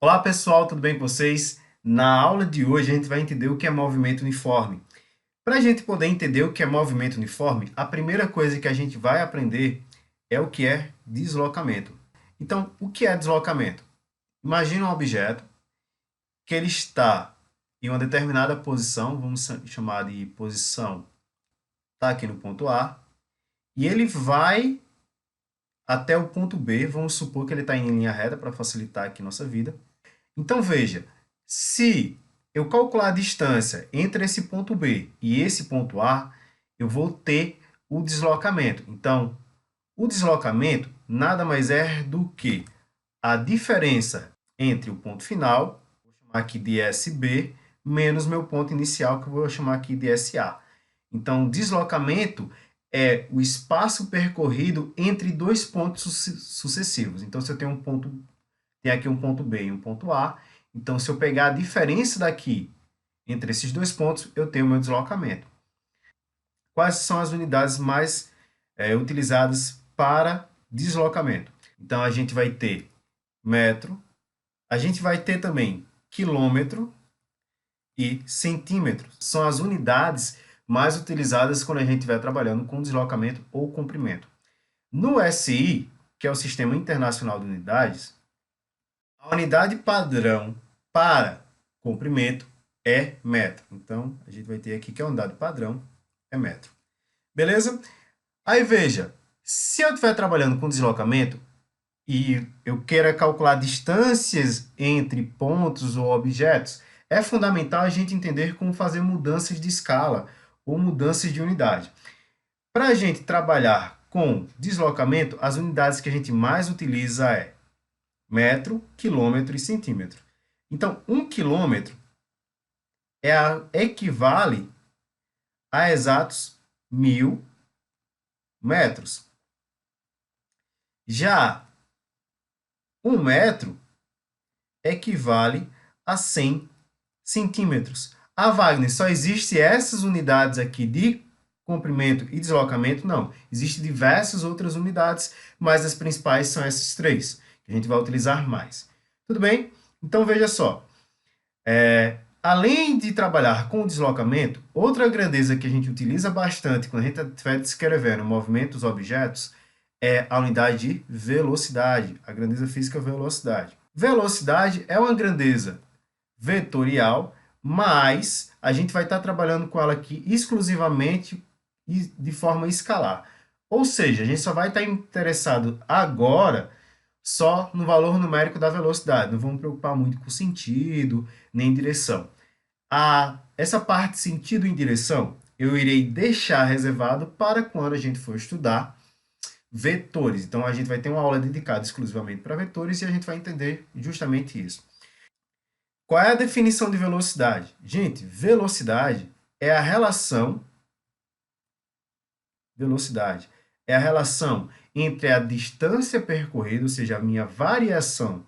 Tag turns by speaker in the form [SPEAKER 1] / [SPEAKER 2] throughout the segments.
[SPEAKER 1] Olá pessoal, tudo bem com vocês? Na aula de hoje a gente vai entender o que é movimento uniforme. Para a gente poder entender o que é movimento uniforme, a primeira coisa que a gente vai aprender é o que é deslocamento. Então, o que é deslocamento? Imagina um objeto que ele está em uma determinada posição, vamos chamar de posição, está aqui no ponto A, e ele vai até o ponto B, vamos supor que ele está em linha reta para facilitar aqui nossa vida. Então veja, se eu calcular a distância entre esse ponto B e esse ponto A, eu vou ter o deslocamento. Então, o deslocamento nada mais é do que a diferença entre o ponto final, vou chamar aqui de SB, menos meu ponto inicial, que eu vou chamar aqui de SA. Então, o deslocamento é o espaço percorrido entre dois pontos sucessivos. Então, se eu tenho tem aqui um ponto B e um ponto A, então se eu pegar a diferença daqui entre esses dois pontos, eu tenho o meu deslocamento. Quais são as unidades mais utilizadas para deslocamento? Então, a gente vai ter metro, a gente vai ter também quilômetro e centímetro. São as unidades mais utilizadas quando a gente estiver trabalhando com deslocamento ou comprimento. No SI, que é o Sistema Internacional de Unidades, a unidade padrão para comprimento é metro. Então, a gente vai ter aqui que a unidade padrão é metro. Beleza? Aí veja, se eu estiver trabalhando com deslocamento e eu queira calcular distâncias entre pontos ou objetos, é fundamental a gente entender como fazer mudanças de escala ou mudanças de unidade. Para a gente trabalhar com deslocamento, as unidades que a gente mais utiliza é metro, quilômetro e centímetro. Então, 1 quilômetro equivale a exatos 1.000 metros. Já 1 metro equivale a 100 centímetros. Ah, Wagner, só existe essas unidades aqui de comprimento e deslocamento? Não. Existem diversas outras unidades, mas as principais são essas três, que a gente vai utilizar mais. Tudo bem? Então, veja só. Além de trabalhar com o deslocamento, outra grandeza que a gente utiliza bastante quando a gente estiver descrevendo o movimento dos objetos é a unidade de velocidade, a grandeza física velocidade. Velocidade é uma grandeza vetorial, mas a gente vai estar trabalhando com ela aqui exclusivamente e de forma escalar. Ou seja, a gente só vai estar interessado agora só no valor numérico da velocidade. Não vamos preocupar muito com sentido, nem direção. Essa parte sentido e direção, eu irei deixar reservado para quando a gente for estudar vetores. Então, a gente vai ter uma aula dedicada exclusivamente para vetores e a gente vai entender justamente isso. Qual é a definição de velocidade? Gente, velocidade é a relação entre a distância percorrida, ou seja, a minha variação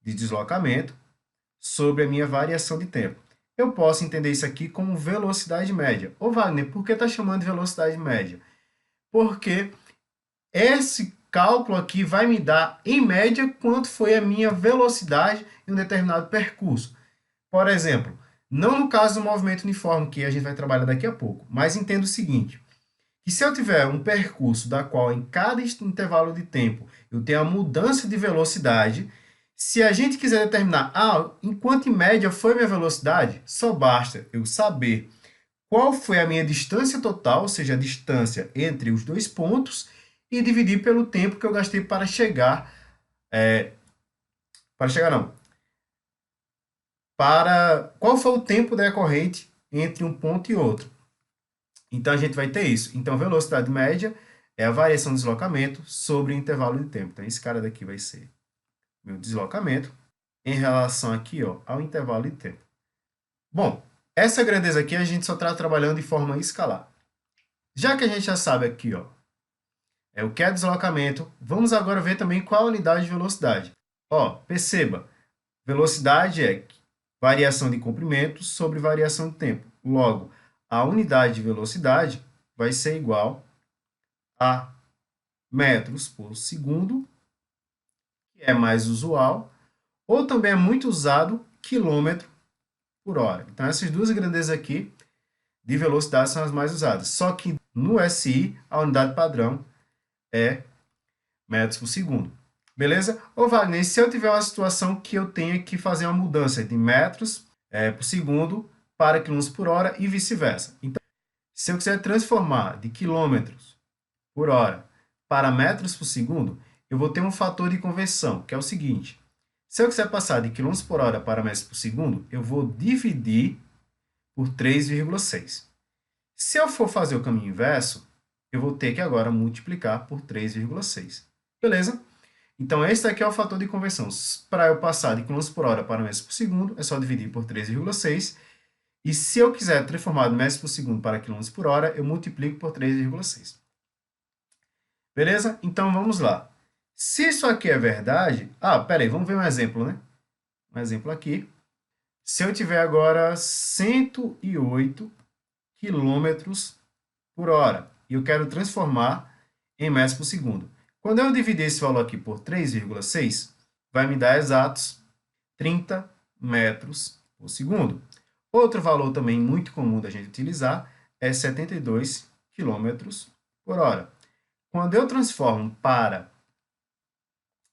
[SPEAKER 1] de deslocamento, sobre a minha variação de tempo. Eu posso entender isso aqui como velocidade média. Ô Wagner, por que está chamando de velocidade média? Porque esse cálculo aqui vai me dar, em média, quanto foi a minha velocidade em um determinado percurso. Por exemplo, não no caso do movimento uniforme, que a gente vai trabalhar daqui a pouco, mas entenda o seguinte, que se eu tiver um percurso da qual em cada intervalo de tempo eu tenho a mudança de velocidade, se a gente quiser determinar, em quanto em média foi minha velocidade, só basta eu saber qual foi a minha distância total, ou seja, a distância entre os dois pontos, e dividir pelo tempo que eu gastei para chegar não, para qual foi o tempo decorrente entre um ponto e outro. Então, a gente vai ter isso. Então, velocidade média é a variação do deslocamento sobre o intervalo de tempo. Então, esse cara daqui vai ser meu deslocamento em relação aqui, ó, ao intervalo de tempo. Bom, essa grandeza aqui a gente só está trabalhando de forma escalar. Já que a gente já sabe aqui, ó, o que é deslocamento, vamos agora ver também qual a unidade de velocidade. Ó, perceba, velocidade é variação de comprimento sobre variação de tempo. Logo, a unidade de velocidade vai ser igual a metros por segundo, que é mais usual, Ou também é muito usado quilômetro por hora. Então, essas duas grandezas aqui de velocidade são as mais usadas. Só que no SI, a unidade padrão é metros por segundo. Beleza? Ô Wagner, e se eu tiver uma situação que eu tenha que fazer uma mudança de metros por segundo para quilômetros por hora e vice-versa. Então, se eu quiser transformar de quilômetros por hora para metros por segundo, eu vou ter um fator de conversão, que é o seguinte. Se eu quiser passar de quilômetros por hora para metros por segundo, eu vou dividir por 3,6. Se eu for fazer o caminho inverso, eu vou ter que agora multiplicar por 3,6. Beleza? Então, esse aqui é o fator de conversão. Para eu passar de quilômetros por hora para metros por segundo, é só dividir por 3,6. E se eu quiser transformar de metros por segundo para quilômetros por hora, eu multiplico por 3,6. Beleza? Então, vamos lá. Se isso aqui é verdade... peraí, vamos ver um exemplo, né? Um exemplo aqui. Se eu tiver agora 108 quilômetros por hora e eu quero transformar em metros por segundo. Quando eu dividir esse valor aqui por 3,6, vai me dar exatos 30 metros por segundo. Outro valor também muito comum da gente utilizar é 72 quilômetros por hora. Quando eu transformo para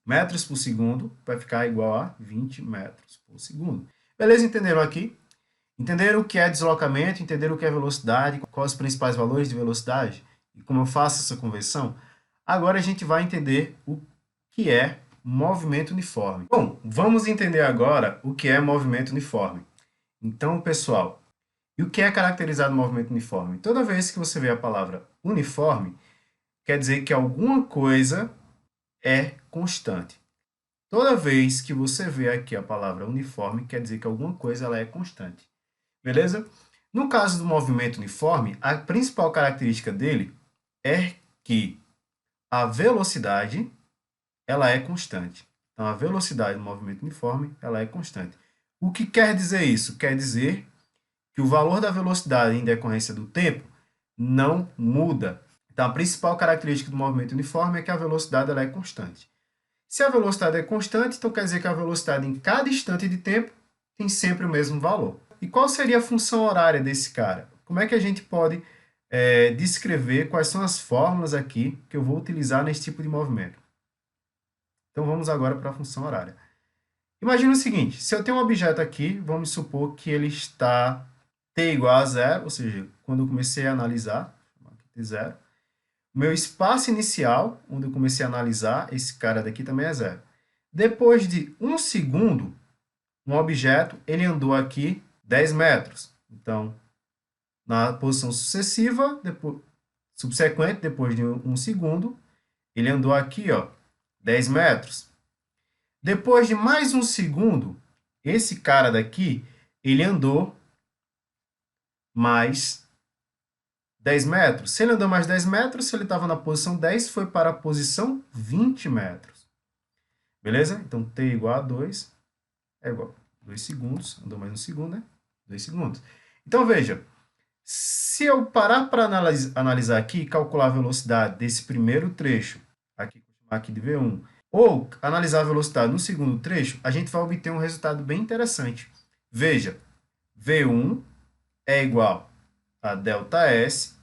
[SPEAKER 1] metros por segundo, vai ficar igual a 20 metros por segundo. Beleza? Entenderam aqui? Entenderam o que é deslocamento, entenderam o que é velocidade, quais os principais valores de velocidade e como eu faço essa conversão? Agora a gente vai entender o que é movimento uniforme. Bom, vamos entender agora o que é movimento uniforme. Então, pessoal, e o que é caracterizado movimento uniforme? Toda vez que você vê a palavra uniforme, quer dizer que alguma coisa é constante. Toda vez que você vê aqui a palavra uniforme, quer dizer que alguma coisa ela é constante. Beleza? No caso do movimento uniforme, a principal característica dele é que a velocidade ela é constante. Então, a velocidade do movimento uniforme ela é constante. O que quer dizer isso? Quer dizer que o valor da velocidade em decorrência do tempo não muda. Então, a principal característica do movimento uniforme é que a velocidade ela é constante. Se a velocidade é constante, então quer dizer que a velocidade em cada instante de tempo tem sempre o mesmo valor. E qual seria a função horária desse cara? Como é que a gente pode descrever quais são as fórmulas aqui que eu vou utilizar nesse tipo de movimento? Então, vamos agora para a função horária. Imagina o seguinte, se eu tenho um objeto aqui, vamos supor que ele está t igual a zero, ou seja, quando eu comecei a analisar, t zero, o meu espaço inicial, onde eu comecei a analisar, esse cara daqui também é zero. Depois de 1 segundo, um objeto, ele andou aqui 10 metros. Então, na posição sucessiva, subsequente, depois de 1 segundo, ele andou aqui, 10 metros. Depois de mais 1 segundo, esse cara daqui, ele andou mais 10 metros. Se ele andou mais 10 metros, se ele estava na posição 10, foi para a posição 20 metros. Beleza? Então, t igual a 2 é igual a 2 segundos. Andou mais 1 segundo, né? 2 segundos. Então, veja, se eu parar para analisar aqui e calcular a velocidade desse primeiro trecho, aqui, vou chamar aqui de V1, ou analisar a velocidade no segundo trecho, a gente vai obter um resultado bem interessante. Veja, V1 é igual a ΔS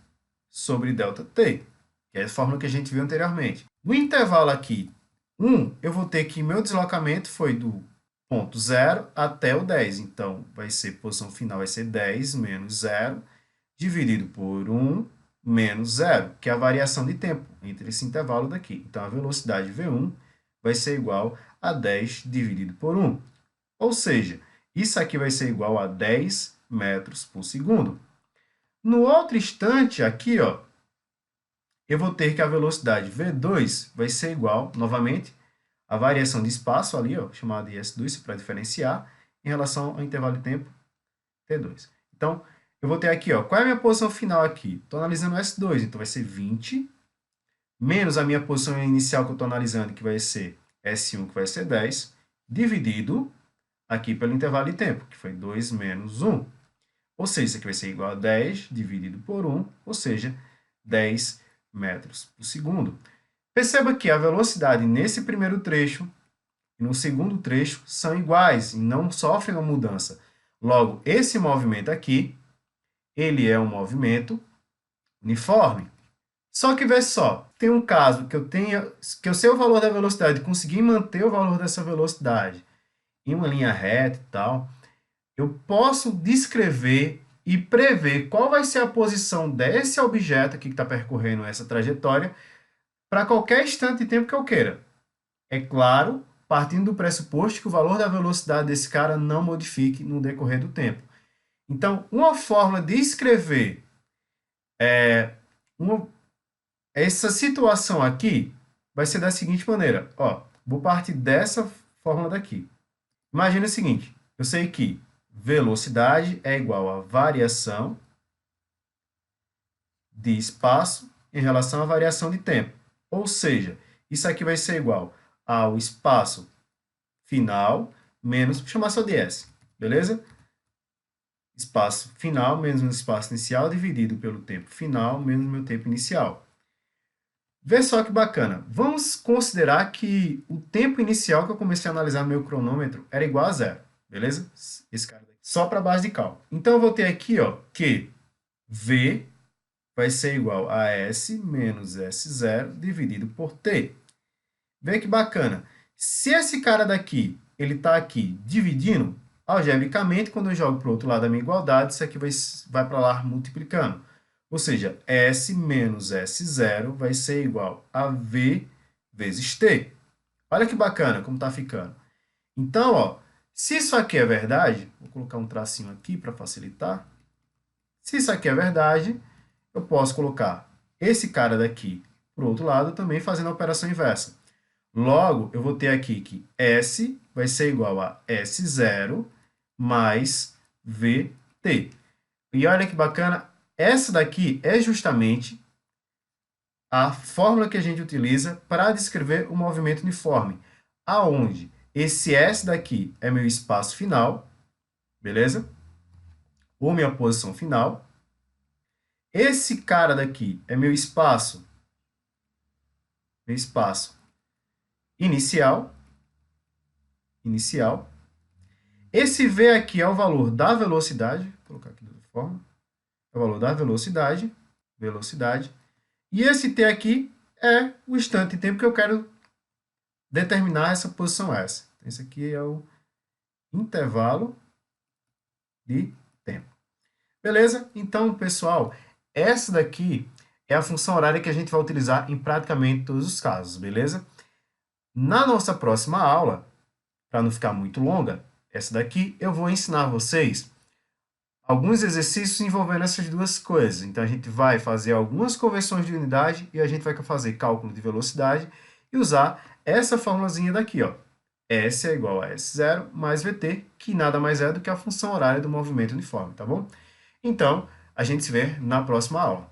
[SPEAKER 1] sobre ΔT, que é a fórmula que a gente viu anteriormente. No intervalo aqui, 1, eu vou ter que meu deslocamento foi do ponto 0 até o 10. Então, vai ser, posição final vai ser 10 menos 0, dividido por 1 menos 0, que é a variação de tempo entre esse intervalo daqui. Então, a velocidade V1 vai ser igual a 10 dividido por 1. Ou seja, isso aqui vai ser igual a 10 metros por segundo. No outro instante, aqui, eu vou ter que a velocidade V2 vai ser igual, novamente, a variação de espaço ali, chamada de S2, para diferenciar, em relação ao intervalo de tempo T2. Então, eu vou ter aqui, qual é a minha posição final aqui? Estou analisando o S2, então vai ser 20, menos a minha posição inicial que eu estou analisando, que vai ser S1, que vai ser 10, dividido aqui pelo intervalo de tempo, que foi 2 menos 1. Ou seja, isso aqui vai ser igual a 10 dividido por 1, ou seja, 10 metros por segundo. Perceba que a velocidade nesse primeiro trecho e no segundo trecho são iguais e não sofrem uma mudança. Logo, esse movimento aqui, ele é um movimento uniforme. Só que vê só, tem um caso que eu sei o valor da velocidade, conseguir manter o valor dessa velocidade em uma linha reta e tal, eu posso descrever e prever qual vai ser a posição desse objeto aqui que está percorrendo essa trajetória para qualquer instante de tempo que eu queira. É claro, partindo do pressuposto que o valor da velocidade desse cara não modifique no decorrer do tempo. Então, uma forma de escrever uma, essa situação aqui vai ser da seguinte maneira. Ó, vou partir dessa fórmula daqui. Imagina o seguinte, eu sei que velocidade é igual a variação de espaço em relação à variação de tempo. Ou seja, isso aqui vai ser igual ao espaço final menos, vou chamar só de S, beleza? Espaço final menos o espaço inicial dividido pelo tempo final menos o meu tempo inicial. Vê só que bacana. Vamos considerar que o tempo inicial que eu comecei a analisar no meu cronômetro era igual a zero, beleza? Esse cara daqui. Só para base de cálculo. Então, eu vou ter aqui ó, que V vai ser igual a S menos S0 dividido por T. Vê que bacana. Se esse cara daqui, ele está aqui dividindo, algebricamente, quando eu jogo para o outro lado da minha igualdade, isso aqui vai para lá multiplicando. Ou seja, S menos S0 vai ser igual a V vezes T. Olha que bacana como está ficando. Então, ó, se isso aqui é verdade, vou colocar um tracinho aqui para facilitar. Se isso aqui é verdade, eu posso colocar esse cara daqui para o outro lado também fazendo a operação inversa. Logo, eu vou ter aqui que S vai ser igual a S0 mais VT. E olha que bacana, essa daqui é justamente a fórmula que a gente utiliza para descrever o movimento uniforme, aonde esse S daqui é meu espaço final, beleza? Ou minha posição final. Esse cara daqui é meu espaço inicial. Esse V aqui é o valor da velocidade, vou colocar aqui de outra forma, é o valor da velocidade. E esse T aqui é o instante de tempo que eu quero determinar essa posição S. Então, esse aqui é o intervalo de tempo. Beleza? Então, pessoal, essa daqui é a função horária que a gente vai utilizar em praticamente todos os casos, beleza? Na nossa próxima aula, para não ficar muito longa, essa daqui, eu vou ensinar vocês alguns exercícios envolvendo essas duas coisas. Então, a gente vai fazer algumas conversões de unidade e a gente vai fazer cálculo de velocidade e usar essa formulazinha daqui, ó. S é igual a S0 mais VT, que nada mais é do que a função horária do movimento uniforme, tá bom? Então, a gente se vê na próxima aula.